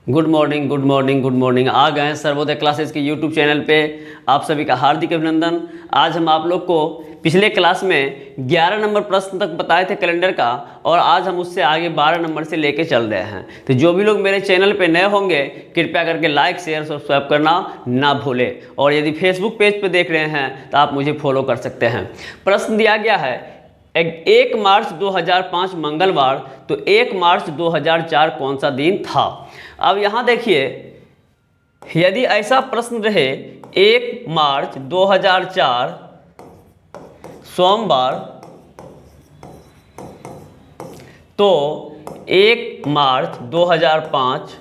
Good morning good morning good morning. आ गए हैं सर्वोदय क्लासेस के यूट्यूब चैनल पे। आप सभी का हार्दिक अभिनंदन। आज हम आप लोग को पिछले क्लास में 11 नंबर प्रश्न तक बताए थे कैलेंडर का, और आज हम उससे आगे 12 नंबर से लेके चल रहे हैं। तो जो भी लोग मेरे चैनल पे नए होंगे कृपया करके लाइक शेयर सब्सक्राइब करना ना भूलें, और यदि फेसबुक पेज पे देख रहे हैं तो आप मुझे फॉलो कर सकते हैं। प्रश्न दिया गया है 1 मार्च 2005 मंगलवार, तो 1 मार्च 2004 कौन सा दिन था। अब यहाँ देखिए, यदि ऐसा प्रश्न रहे 1 मार्च 2004 सोमवार, तो 1 मार्च 2005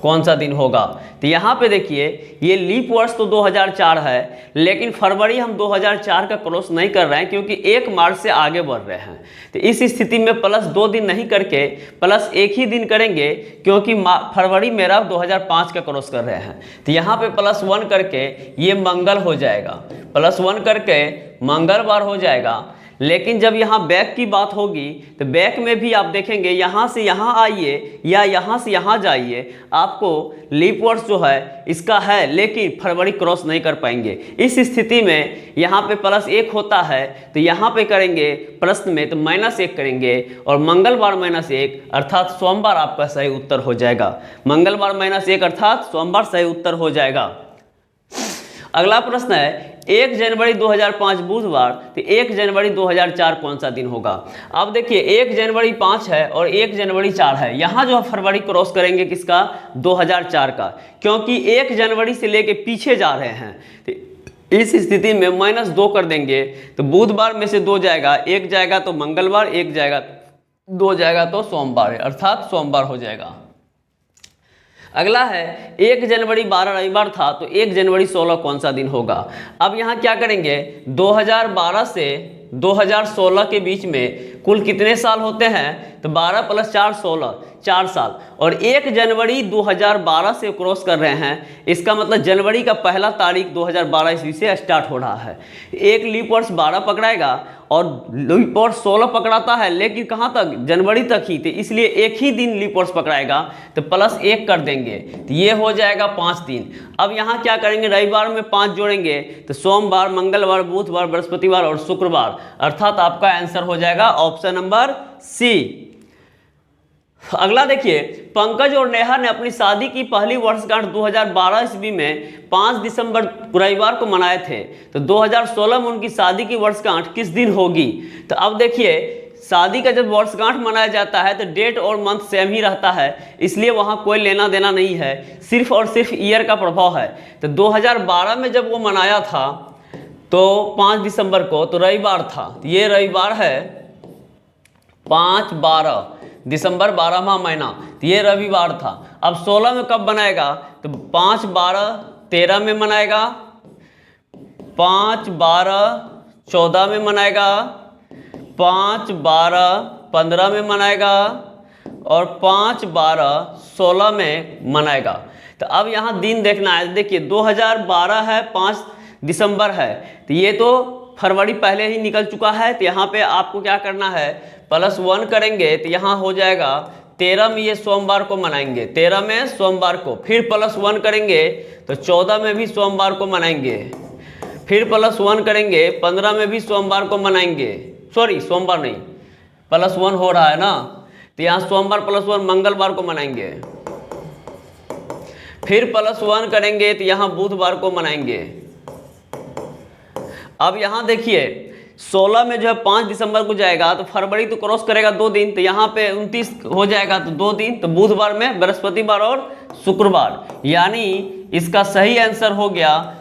कौन सा दिन होगा। तो यहाँ पे देखिए, ये लीप वर्ष तो 2004 है, लेकिन फरवरी हम 2004 का क्रॉस नहीं कर रहे हैं क्योंकि 1 मार्च से आगे बढ़ रहे हैं। तो इस स्थिति में प्लस 2 दिन नहीं करके प्लस 1 ही दिन करेंगे, क्योंकि फरवरी मेरा 2005 का क्रॉस कर रहे हैं। तो यहाँ पे +1 करके ये मंगल हो जाएगा, +1 करके मंगलवार हो जाएगा। लेकिन जब यहाँ बैक की बात होगी तो बैक में भी आप देखेंगे, यहाँ से यहाँ आइए या यहाँ से यहाँ जाइए, आपको लीप वर्ष जो है इसका है, लेकिन फरवरी क्रॉस नहीं कर पाएंगे। इस स्थिति में यहाँ पे +1 होता है, तो यहाँ पे करेंगे प्रश्न में तो -1 करेंगे, और मंगलवार -1 अर्थात सोमवार आपका सही उत्तर हो जाएगा। मंगलवार -1 अर्थात सोमवार सही उत्तर हो जाएगा। अगला प्रश्न है 1 जनवरी 2005 बुधवार, तो 1 जनवरी 2004 कौन सा दिन होगा। अब देखिए, 1 जनवरी 5 है और 1 जनवरी 4 है। यहाँ जो फरवरी क्रॉस करेंगे किसका, 2004 का, क्योंकि 1 जनवरी से लेके पीछे जा रहे हैं। तो इस स्थिति में -2 कर देंगे, तो बुधवार में से 2 जाएगा, 1 जाएगा तो मंगलवार, 1 जाएगा 2 जाएगा तो सोमवार, अर्थात सोमवार हो जाएगा। अगला है 1 जनवरी 12 रविवार था, तो 1 जनवरी 16 कौन सा दिन होगा। अब यहाँ क्या करेंगे, 2012 से 2016 के बीच में कुल कितने साल होते हैं, तो 12 + 4 16, 4 साल। और 1 जनवरी 2012 से क्रॉस कर रहे हैं, इसका मतलब जनवरी का पहला तारीख 2012 ईस्वी से स्टार्ट हो रहा है। एक लीप वर्ष 12 पकड़ाएगा और लीप वर्ष 16 पकड़ाता है, लेकिन कहाँ तक, जनवरी तक ही, तो इसलिए एक ही दिन लीप वर्ष पकड़ाएगा, तो +1 कर देंगे, तो ये हो जाएगा 5 दिन। अब यहाँ क्या करेंगे, रविवार में 5 जोड़ेंगे, तो सोमवार, मंगलवार, बुधवार, बृहस्पतिवार और शुक्रवार, अर्थात आपका आंसर हो जाएगा ऑप्शन नंबर सी। अगला देखिए, पंकज और नेहा ने अपनी शादी की पहली वर्षगांठ 2012 ईस्वी में 5 दिसंबर रविवार को मनाए थे, तो 2016 में उनकी शादी की वर्षगांठ किस दिन होगी। तो अब देखिए, शादी का जब वर्षगांठ मनाया जाता है तो डेट और मंथ सेम ही रहता है, इसलिए वहाँ कोई लेना देना नहीं है, सिर्फ और सिर्फ ईयर का प्रभाव है। तो 2012 में जब वो मनाया था तो 5 दिसंबर को तो रविवार था, ये रविवार है 5-12 दिसंबर 12वां महीना, तो ये रविवार था। अब 16 में कब बनाएगा, तो 5-12-13 में मनाएगा, 5-12-14 में मनाएगा, 5-12-15 में मनाएगा, और 5-12-16 में मनाएगा। तो अब यहाँ दिन देखना है, देखिए 2012 है, 5 दिसंबर है, तो ये तो फरवरी पहले ही निकल चुका है। तो यहाँ पे आपको क्या करना है, +1 करेंगे, तो यहाँ हो जाएगा 13 में, ये सोमवार को मनाएंगे, 13 में सोमवार को, फिर +1 करेंगे तो 14 में भी सोमवार को मनाएंगे, फिर +1 करेंगे 15 में भी सोमवार को मनाएंगे, सॉरी सोमवार नहीं, +1 हो रहा है ना, तो यहाँ सोमवार +1 मंगलवार को मनाएंगे, फिर +1 करेंगे तो यहाँ बुधवार को मनाएंगे। अब यहाँ देखिए, 16 में जो है 5 दिसंबर को जाएगा, तो फरवरी तो क्रॉस करेगा 2 दिन, तो यहाँ पे 29 हो जाएगा, तो 2 दिन, तो बुधवार में बृहस्पतिवार और शुक्रवार, यानी इसका सही आंसर हो गया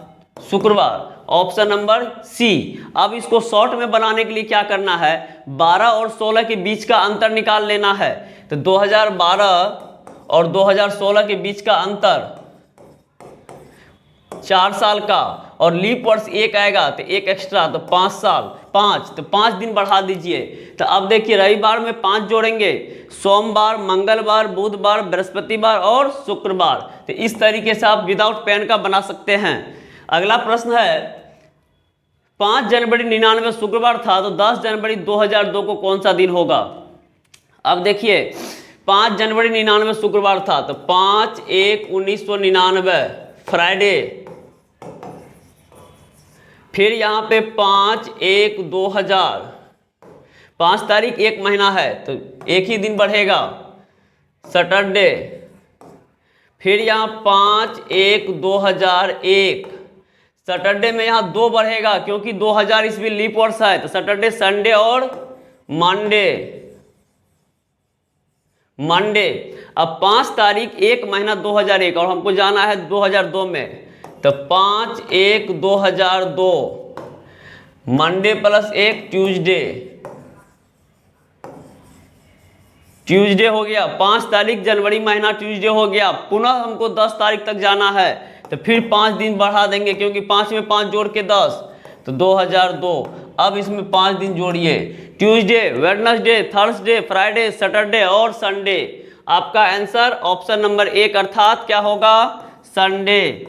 शुक्रवार, ऑप्शन नंबर सी। अब इसको शॉर्ट में बनाने के लिए क्या करना है, 12 और 16 के बीच का अंतर निकाल लेना है। तो 2012 और 2016 के बीच का अंतर 4 साल का, और लीप वर्ष 1 आएगा तो 1 एक्स्ट्रा, तो 5 साल, 5 तो 5 दिन बढ़ा दीजिए। तो अब देखिए, रविवार में 5 जोड़ेंगे, सोमवार, मंगलवार, बुधवार, बृहस्पतिवार और शुक्रवार। तो इस तरीके से आप विदाउट पेन का बना सकते हैं। अगला प्रश्न है 5 जनवरी 99 शुक्रवार था, तो 10 जनवरी 2002 को कौन सा दिन होगा। अब देखिए, 5 जनवरी 99 शुक्रवार था, तो 5/1/1999 फ्राइडे। फिर यहाँ पे 5/1/2000, 5 तारीख 1 महीना है तो एक ही दिन बढ़ेगा, सैटरडे। फिर यहाँ 5/1/2001, सैटरडे में यहाँ 2 बढ़ेगा क्योंकि 2000 ईस्वी लीप वर्ष है, तो सैटरडे, संडे और मंडे। अब 5 तारीख 1 महीना 2001 और हमको जाना है 2002 में, तो 5/1/2002, मंडे प्लस 1 ट्यूसडे हो गया। 5 तारीख जनवरी महीना ट्यूसडे हो गया। पुनः हमको 10 तारीख तक जाना है, तो फिर 5 दिन बढ़ा देंगे क्योंकि 5 में 5 जोड़ के 10, तो 2002। अब इसमें 5 दिन जोड़िए, Tuesday, Wednesday, Thursday, Friday, Saturday और संडे। आपका आंसर ऑप्शन नंबर 1 अर्थात क्या होगा, संडे।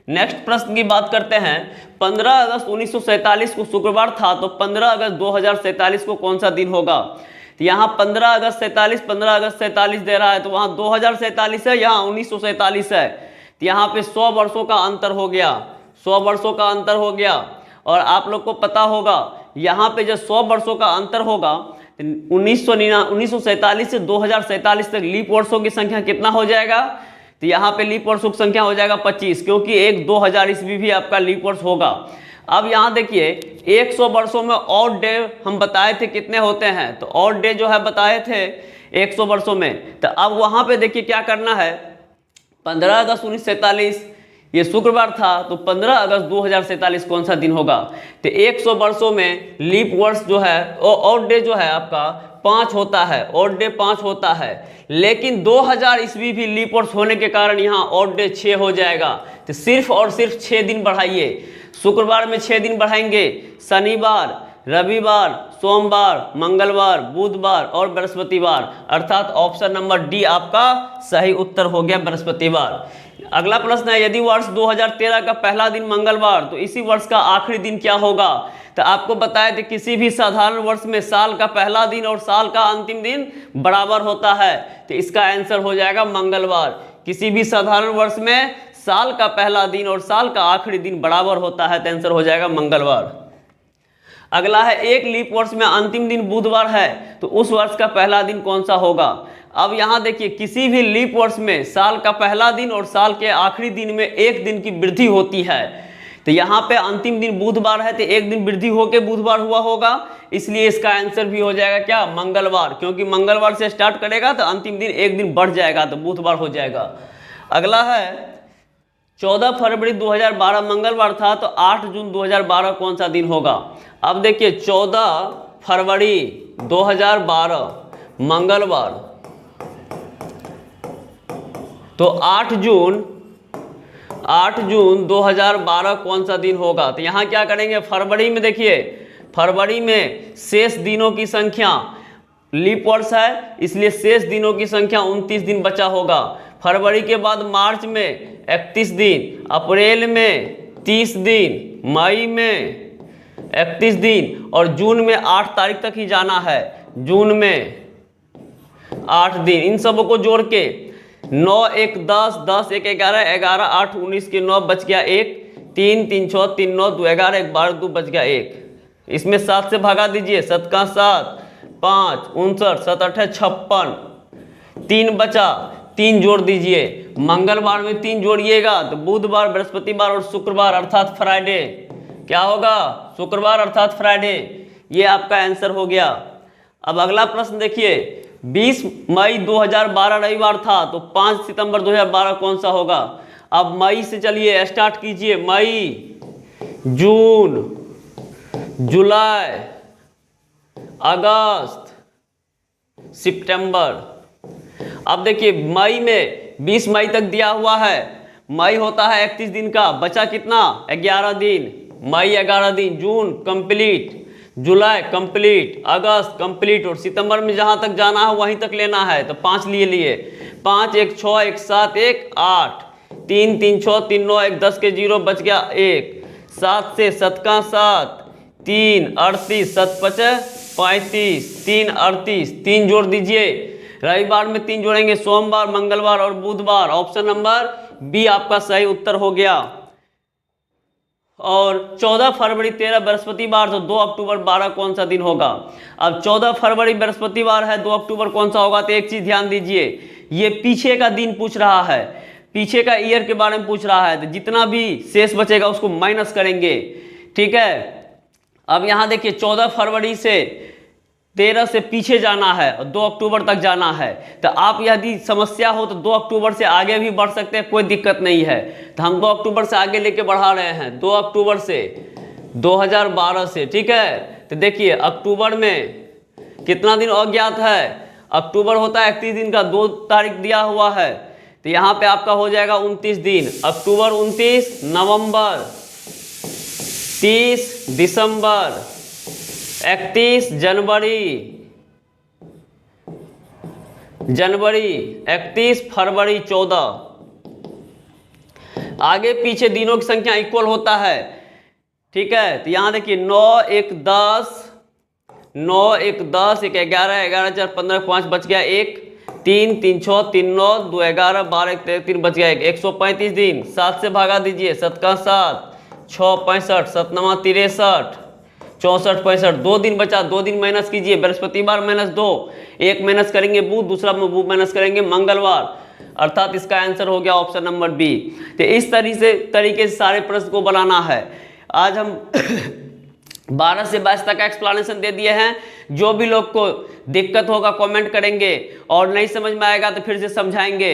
नेक्स्ट प्रश्न की बात करते हैं। 15 अगस्त 1947 को शुक्रवार था, तो 15 अगस्त 2047 को कौन सा दिन होगा? तो यहाँ 15 अगस्त 47 दे रहा है, तो वहाँ 2047 है, यहाँ 1947 है, तो यहाँ पे 100 वर्षों का अंतर हो गया, 100 वर्षों का अंतर हो गया। और आप लोग को पता होगा यहाँ पे जब 100 वर्षों का अंतर होगा, 1947 से 2047 तक लीप वर्षों की संख्या कितना हो जाएगा? तो यहाँ पे लीप वर्षों की संख्या हो जाएगा 25, क्योंकि एक 2000 ईस्वी भी आपका लीप वर्ष होगा। अब यहाँ देखिए 100 वर्षों में ऑड डे हम बताए थे कितने होते हैं, तो ऑड डे जो है बताए थे 100 वर्षों में। तो अब वहाँ पे देखिए क्या करना है, 15 अगस्त 1947 ये शुक्रवार था, तो 15 अगस्त 2047 कौन सा दिन होगा? तो 100 वर्षों में लीप वर्ष जो है ऑड डे जो है आपका 5 होता है, ऑड डे 5 होता है, लेकिन 2000 ईस्वी भी लीप वर्ष होने के कारण यहाँ ऑड डे 6 हो जाएगा। तो सिर्फ और सिर्फ 6 दिन बढ़ाइए, शुक्रवार में 6 दिन बढ़ाएंगे, शनिवार, रविवार, सोमवार, मंगलवार, बुधवार और बृहस्पतिवार, अर्थात ऑप्शन नंबर डी आपका सही उत्तर हो गया, बृहस्पतिवार। अगला प्रश्न है, यदि वर्ष 2013 का पहला दिन मंगलवार, तो इसी वर्ष का आखिरी दिन क्या होगा? तो आपको बताया था किसी भी साधारण वर्ष में साल का पहला दिन और साल का अंतिम दिन बराबर होता है, तो इसका आंसर हो जाएगा मंगलवार। किसी भी साधारण वर्ष में साल का पहला दिन और साल का आखिरी दिन बराबर होता है, तो आंसर हो जाएगा मंगलवार। अगला है, एक लीप वर्ष में अंतिम दिन बुधवार है, तो उस वर्ष का पहला दिन कौन सा होगा? अब यहाँ देखिए किसी भी लीप वर्ष में साल का पहला दिन और साल के आखिरी दिन में एक दिन की वृद्धि होती है, तो यहाँ पे अंतिम दिन बुधवार है, तो एक दिन वृद्धि होकर बुधवार हुआ होगा, इसलिए इसका आंसर भी हो जाएगा क्या, मंगलवार, क्योंकि मंगलवार से स्टार्ट करेगा तो अंतिम दिन एक दिन बढ़ जाएगा, तो बुधवार हो जाएगा। अगला है, 14 फरवरी 2012 मंगलवार था, तो 8 जून 2012 कौन सा दिन होगा? अब देखिए 14 फरवरी 2012 मंगलवार, तो 8 जून 2012 कौन सा दिन होगा? तो यहाँ क्या करेंगे, फरवरी में देखिए, फरवरी में शेष दिनों की संख्या, लीप वर्ष है इसलिए शेष दिनों की संख्या 29 दिन बचा होगा। फरवरी के बाद मार्च में 31 दिन, अप्रैल में 30 दिन, मई में 31 दिन और जून में 8 तारीख तक ही जाना है, जून में 8 दिन। इन सबों को जोड़ के 9 1 10 10 1 11 11 8 19 के 9 बच गया 1, 3 3 6 3 9 2 11 1 12 2 बच गया 1। इसमें 7 से भगा दीजिए, 7 का 7 5 59 7 8 56, 3 बचा, 3 जोड़ दीजिए, मंगलवार में 3 जोड़िएगा तो बुधवार, बृहस्पतिवार और शुक्रवार अर्थात फ्राइडे क्या होगा, शुक्रवार अर्थात फ्राइडे। ये आपका आंसर हो गया। अब अगला प्रश्न देखिए, 20 मई 2012 रविवार था, तो 5 सितंबर 2012 कौन सा होगा? अब मई से चलिए स्टार्ट कीजिए, मई, जून, जुलाई, अगस्त, सितंबर। अब देखिए मई में 20 मई तक दिया हुआ है, मई होता है 31 दिन का, बचा कितना, 11 दिन, मई 11 दिन, जून कंप्लीट, जुलाई कंप्लीट, अगस्त कंप्लीट और सितंबर में जहां तक जाना है वहीं तक लेना है, तो 5 लिए 5 1 6 1 7 1 8, 3 3 6 3 9 1 10 के 0 बच गया 1, 7 से 7 का 7, 3 38 7 5 35 3 38 3 जोड़ दीजिए। रविवार में 3 जोड़ेंगे, सोमवार, मंगलवार और बुधवार। ऑप्शन नंबर बी आपका सही उत्तर हो गया। और 14 फरवरी 13 बृहस्पतिवार, तो 2 अक्टूबर 12 कौन सा दिन होगा? अब 14 फरवरी बृहस्पतिवार है, 2 अक्टूबर कौन सा होगा? तो एक चीज ध्यान दीजिए, ये पीछे का दिन पूछ रहा है, पीछे का ईयर के बारे में पूछ रहा है, तो जितना भी शेष बचेगा उसको माइनस करेंगे, ठीक है। अब यहां देखिए 14 फरवरी से 13 से पीछे जाना है और 2 अक्टूबर तक जाना है। तो आप यदि समस्या हो तो 2 अक्टूबर से आगे भी बढ़ सकते हैं, कोई दिक्कत नहीं है। तो हम 2 अक्टूबर से आगे लेके बढ़ा रहे हैं, 2 अक्टूबर से 2012 से, ठीक है। तो देखिए अक्टूबर में कितना दिन अज्ञात है? अक्टूबर होता है 31 दिन का, 2 तारीख दिया हुआ है, तो यहाँ पे आपका हो जाएगा 29 दिन। अक्टूबर 29, नवंबर 30, दिसंबर 31, जनवरी 31, फरवरी 14। आगे पीछे दिनों की संख्या इक्वल होता है, ठीक है। तो यहां देखिए 9 1 10, 9 1 10, 1 11, 11 4 15, 5 बच गया 1, 3 3 6 3 9, 2 11, 12 1 3 बच गया 1, 135 दिन। 7 से भागा दीजिए, 7 का 7, 6 65, 7 9 63, 64 65, 2 दिन बचा, 2 दिन माइनस कीजिए। बृहस्पतिवार -2, एक माइनस करेंगे बुध, दूसरा माइनस करेंगे मंगलवार, अर्थात इसका आंसर हो गया ऑप्शन नंबर बी। तो इस तरीके से सारे प्रश्न को बनाना है। आज हम 12 से 22 तक का एक्सप्लेनेशन दे दिए हैं। जो भी लोग को दिक्कत होगा कमेंट करेंगे, और नहीं समझ में आएगा तो फिर से समझाएंगे।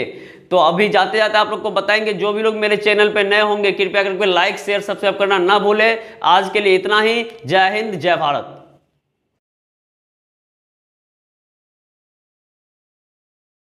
तो अभी जाते जाते आप लोग को बताएंगे, जो भी लोग मेरे चैनल पे नए होंगे कृपया करके लाइक शेयर सब्सक्राइब करना ना भूले। आज के लिए इतना ही। जय हिंद, जय भारत।